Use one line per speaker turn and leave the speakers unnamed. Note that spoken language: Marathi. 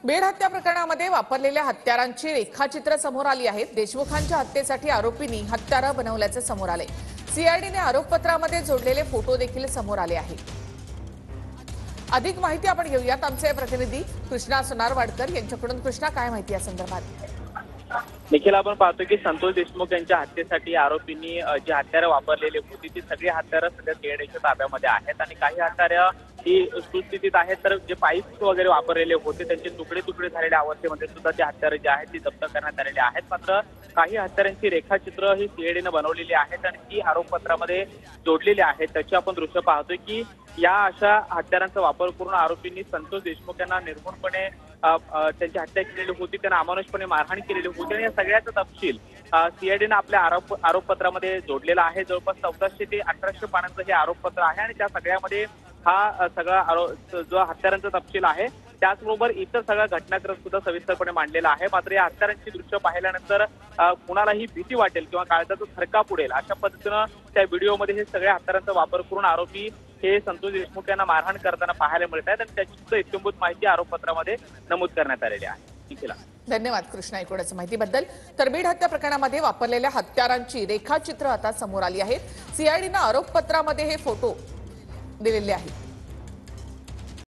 बीड हत्या प्रकरणामध्ये वापरलेल्या हत्यारांची रेखाचित्र समोर आली आहेत। देशमुखांच्या हत्येसाठी आरोपींनी हत्यारं बनवल्याचे समोर आले। सीआयडीने आरोपपत्रामध्ये जोडलेले फोटो देखील समोर आले आहेत। अधिक माहिती आपण घेऊयात आमचे प्रतिनिधी कृष्णा सोनारवाडकर यांच्याकडून। कृष्णा, काय माहिती या संदर्भात?
निखिल, आपण पाहतो की संतोष देशमुख यांच्या हत्येसाठी आरोपींनी जी हत्यारं वापरलेली होती ती सगळी हत्यारं सध्या सीआयडीच्या ताब्यामध्ये आहेत आणि काही हत्यारं ही सुस्थितीत आहेत, तर जे पाईप्स वगैरे वापरलेले होते त्यांचे तुकडे तुकडे झालेल्या अवस्थेमध्ये सुद्धा ती हत्यारं जी आहेत ती जप्त करण्यात आलेली आहेत। मात्र काही हत्यारांची रेखाचित्र ही सीआयडीनं बनवलेली आहेत आणि ती आरोपपत्रामध्ये जोडलेली आहेत। त्याची आपण दृश्य पाहतोय की या अशा हत्यारांचा वापर करून आरोपींनी संतोष देशमुख यांना निर्घृणपणे त्यांची हत्या केलेली होती, त्यांना अमानुषपणे मारहाण केलेली होती आणि या सगळ्याचा तपशील सीआयडीनं आपल्या आरोपपत्रामध्ये जोडलेला आहे। जवळपास 1400 ते 1800 पानांचं हे आरोपपत्र आहे आणि त्या सगळ्यामध्ये हा सगळा जो हत्यारांचा तपशील आहे त्याचबरोबर इतर सगळा घटनाक्रम सुद्धा सविस्तरपणे मांडलेला आहे। मात्र या हत्यारांची दृश्य पाहिल्यानंतर कुणालाही भीती वाटेल किंवा काळजाचा थरकाप उडेल अशा पद्धतीनं त्या व्हिडिओमध्ये हे सगळ्या हत्यारांचा वापर करून आरोपी हे संतोष देशमुख यांना मारहाण करताना पाहायला मिळत आहेत आणि त्याची सुद्धा इत्यंभूत माहिती आरोपपत्रामध्ये नमूद करण्यात आलेली आहे।
धन्यवाद कृष्णा एकूणच माहितीबद्दल। तर बीड हत्या प्रकरणामध्ये वापरलेल्या हत्यारांची रेखाचित्र आता समोर आली आहेत। सीआयडीनं आरोपपत्रामध्ये हे फोटो दिलेले आहेत।